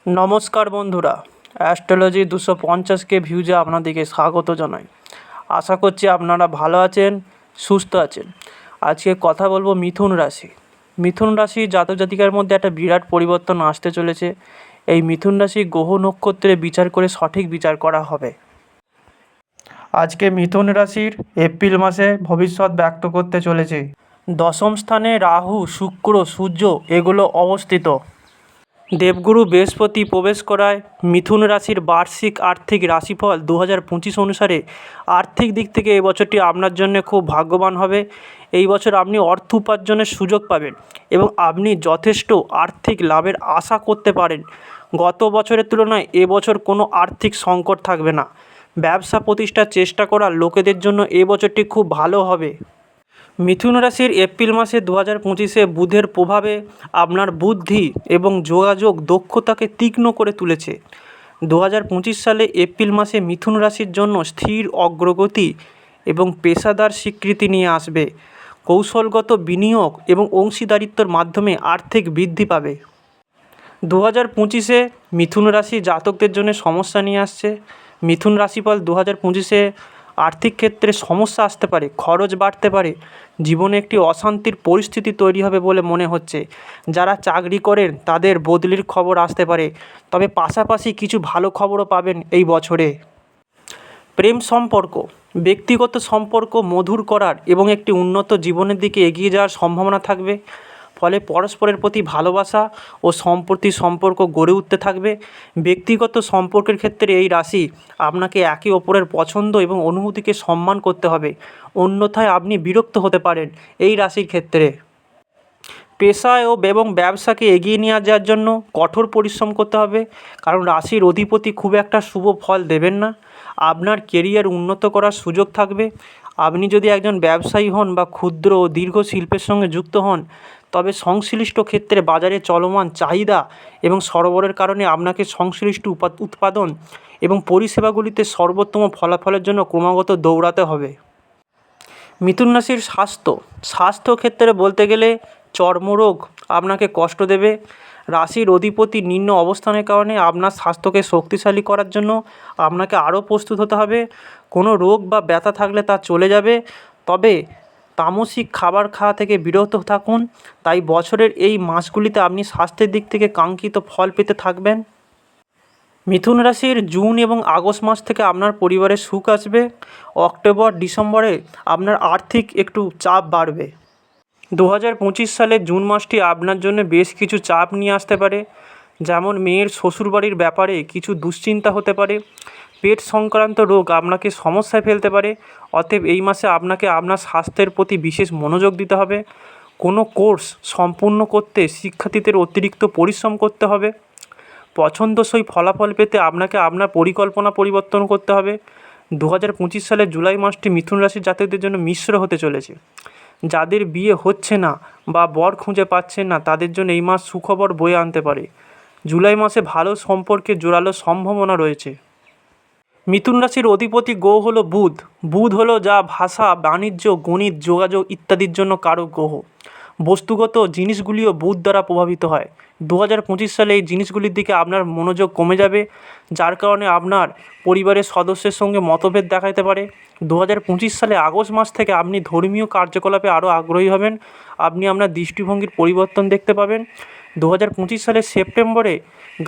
নমস্কার বন্ধুরা, অ্যাস্ট্রোলজি 250 ভিউজে আপনাদেরকে স্বাগত জানাই। আশা করছি আপনারা ভালো আছেন, সুস্থ আছেন। আজকে কথা বলবো মিথুন রাশি। মিথুন রাশি জাতক জাতিকার মধ্যে একটা বিরাট পরিবর্তন আসতে চলেছে। এই মিথুন রাশি গ্রহ নক্ষত্রে বিচার করে সঠিক বিচার করা হবে। আজকে মিথুন রাশির এপ্রিল মাসে ভবিষ্যৎ ব্যক্ত করতে চলেছে। দশম স্থানে রাহু, শুক্র, সূর্য এগুলো অবস্থিত। দেবগুরু বৃহস্পতি প্রবেশ করায় মিথুন রাশির বার্ষিক আর্থিক রাশিফল 2025 অনুসারে আর্থিক দিক থেকে এই বছরটি আপনার জন্য খুব ভাগ্যবান হবে। এই বছর আপনি অর্থ উপার্জনের সুযোগ পাবেন এবং আপনি যথেষ্ট আর্থিক লাভের আশা করতে পারেন। গত বছরের তুলনায় এবছর কোনো আর্থিক সংকট থাকবে না। ব্যবসা প্রতিষ্ঠার চেষ্টা করা লোকেদের জন্য এই বছরটি খুব ভালো হবে। মিথুন রাশির এপ্রিল মাসে 2025-এ বুধের প্রভাবে আপনার বুদ্ধি এবং যোগাযোগ দক্ষতাকে তীক্ষ্ণ করে তুলেছে। 2025 সালে এপ্রিল মাসে মিথুন রাশির জন্য স্থির অগ্রগতি এবং পেশাদার স্বীকৃতি নিয়ে আসবে। কৌশলগত বিনিয়োগ এবং অংশীদারিত্বর মাধ্যমে আর্থিক বৃদ্ধি পাবে। 2025-এ মিথুন রাশি জাতকদের জন্য সমস্যা নিয়ে আসছে। মিথুন রাশিফল 2025-এ আর্থিক ক্ষেত্রে সমস্যা আসতে পারে, খরচ বাড়তে পারে, জীবনে একটি অশান্তির পরিস্থিতি তৈরি হবে বলে মনে হচ্ছে। যারা চাকরি করেন তাদের বদলির খবর আসতে পারে, তবে পাশাপাশি কিছু ভালো খবরও পাবেন এই বছরে। প্রেম সম্পর্ক, ব্যক্তিগত সম্পর্ক মধুর করার এবং একটি উন্নত জীবনের দিকে এগিয়ে যাওয়ার সম্ভাবনা থাকবে। ফলে পরস্পরের প্রতি ভালোবাসা ও সম্পর্ক গড়ে উঠতে থাকবে। ব্যক্তিগত সম্পর্কের ক্ষেত্রে এই রাশি আপনাকে একে অপরের পছন্দ এবং অনুভূতিকে সম্মান করতে হবে, অন্যথায় আপনি বিরক্ত হতে পারেন এই রাশির ক্ষেত্রে। পেশায় এবং ব্যবসাকে এগিয়ে নিয়ে যাওয়ার জন্য কঠোর পরিশ্রম করতে হবে, কারণ রাশির অধিপতি খুব একটা শুভ ফল দেবেন না। আপনার কেরিয়ার উন্নত করার সুযোগ থাকবে। আপনি যদি একজন ব্যবসায়ী হন বা ক্ষুদ্র ও দীর্ঘ শিল্পের সঙ্গে যুক্ত হন, তবে সংশ্লিষ্ট ক্ষেত্রে বাজারে চলমান চাহিদা এবং সরবরাহের কারণে আপনাকে সংশ্লিষ্ট উৎপাদন এবং পরিষেবাগুলিতে সর্বোত্তম ফলাফলের জন্য ক্রমাগত দৌড়াতে হবে। মিথুন রাশির স্বাস্থ্য ক্ষেত্রে বলতে গেলে চর্মরোগ আপনাকে কষ্ট দেবে। রাশির অধিপতি নিম্ন অবস্থানের কারণে আপনার স্বাস্থ্যকে শক্তিশালী করার জন্য আপনাকে আরও প্রস্তুত হতে হবে। কোনো রোগ বা ব্যথা থাকলে তা চলে যাবে, তবে তামসিক খাবার খাওয়া থেকে বিরত থাকুন। তাই বছরের এই মাসগুলিতে আপনি স্বাস্থ্যের দিক থেকে কাঙ্ক্ষিত ফল পেতে থাকবেন। মিথুন রাশির জুন এবং আগস্ট মাস থেকে আপনার পরিবারের সুখ আসবে। অক্টোবর ডিসেম্বরে আপনার আর্থিক একটু চাপ বাড়বে। 2025 সালের জুন মাসটি আপনার জন্য বেশ কিছু চাপ নিয়ে আসতে পারে, যেমন মেয়ের শ্বশুরবাড়ির ব্যাপারে কিছু দুশ্চিন্তা হতে পারে। পেট সংক্রান্ত রোগ আপনাকে সমস্যায় ফেলতে পারে। অতএব এই মাসে আপনাকে আপনার স্বাস্থ্যের প্রতি বিশেষ মনোযোগ দিতে হবে। কোনো কোর্স সম্পূর্ণ করতে শিক্ষার্থীদের অতিরিক্ত পরিশ্রম করতে হবে। পছন্দসই ফলাফল পেতে আপনাকে আপনার পরিকল্পনা পরিবর্তন করতে হবে। 2025 সালের জুলাই মাসটি মিথুন রাশির জাতকদের জন্য মিশ্র হতে চলেছে। যাদের বিয়ে হচ্ছে না বা বর খুঁজে পাচ্ছেন না, তাদের জন্য এই মাস সুখবর বয়ে আনতে পারে। জুলাই মাসে ভালো সম্পর্কে জোরালো সম্ভাবনা রয়েছে। মিথুন রাশির অধিপতি গ্রহ হলো বুধ। বুধ হলো যা ভাষা, বাণিজ্য, গণিত, যোগাযোগ ইত্যাদির জন্য কারক গ্রহ। বস্তুগত জিনিসগুলিও বুধ দ্বারা প্রভাবিত হয়। 2025 সালে এই জিনিসগুলির দিকে আপনার মনোযোগ কমে যাবে, যার কারণে আপনার পরিবারের সদস্যের সঙ্গে মতভেদ দেখা দিতে পারে। 2025 সালে আগস্ট মাস থেকে আপনি ধর্মীয় কার্যকলাপে আরও আগ্রহী হবেন। আপনি আপনার দৃষ্টিভঙ্গির পরিবর্তন দেখতে পাবেন। 2025 সালের সেপ্টেম্বরে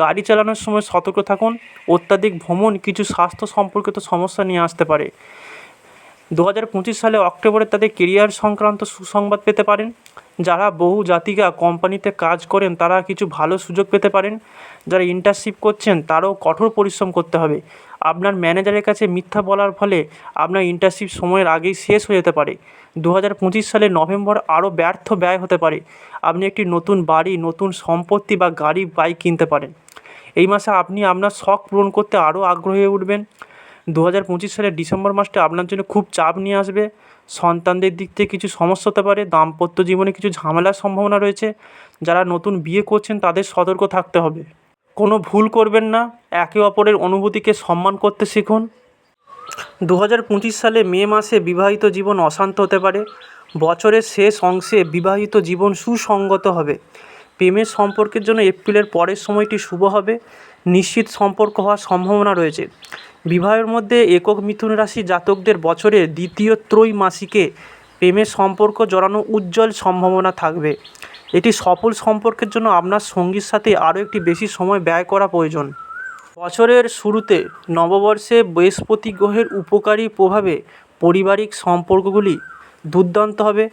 গাড়ি চালানোর সময় সতর্ক থাকুন। অত্যাধিক ভ্রমণ কিছু স্বাস্থ্য সম্পর্কিত সমস্যা নিয়ে আসতে পারে। 2025 সালে অক্টোবরে তাদের কেরিয়ার সংক্রান্ত সুসংবাদ পেতে পারেন। যারা বহু জাতিকা কোম্পানিতে কাজ করেন তারা কিছু ভালো সুযোগ পেতে পারেন। যারা ইন্টার্নশিপ করছেন তারাও কঠোর পরিশ্রম করতে হবে। আপনার ম্যানেজারের কাছে মিথ্যা বলার ফলে আপনার ইন্টার্নশিপ সময়ের আগেই শেষ হয়ে যেতে পারে। 2025 সালের নভেম্বর আরও ব্যর্থ ব্যয় হতে পারে। আপনি একটি নতুন বাড়ি, নতুন সম্পত্তি বা গাড়ি, বাইক কিনতে পারেন। এই মাসে আপনি আপনার শখ পূরণ করতে আরও আগ্রহী হয়ে উঠবেন। 2025 সালের ডিসেম্বর মাসটা আপনার জন্য খুব চাপ নিয়ে আসবে। সন্তানদের দিক থেকে কিছু সমস্যা হতে পারে। দাম্পত্য জীবনে কিছু ঝামেলার সম্ভাবনা রয়েছে। যারা নতুন বিয়ে করছেন তাদের সতর্ক থাকতে হবে। কোনো ভুল করবেন না। একে অপরের অনুভূতিকে সম্মান করতে শিখুন। 2025 সালে মে মাসে বিবাহিত জীবন অশান্ত হতে পারে। বছরের শেষ অংশে বিবাহিত জীবন সুসংগত হবে। প্রেমের সম্পর্কের জন্য এপ্রিলের পরের সময়টি শুভ হবে। নিশ্চিত সম্পর্ক হওয়ার সম্ভাবনা রয়েছে। বিবাহের মধ্যে একক মিথুন রাশি জাতকদের বছরের দ্বিতীয় ত্রৈমাসিকে প্রেমের সম্পর্ক জড়ানো উজ্জ্বল সম্ভাবনা থাকবে। এটি সফল সম্পর্কের জন্য আপনার সঙ্গীর সাথে আরও একটি বেশি সময় ব্যয় করা প্রয়োজন। বছরের শুরুতে নববর্ষে বৃহস্পতি গ্রহের উপকারী প্রভাবে পারিবারিক সম্পর্কগুলি দুর্দান্ত হবে।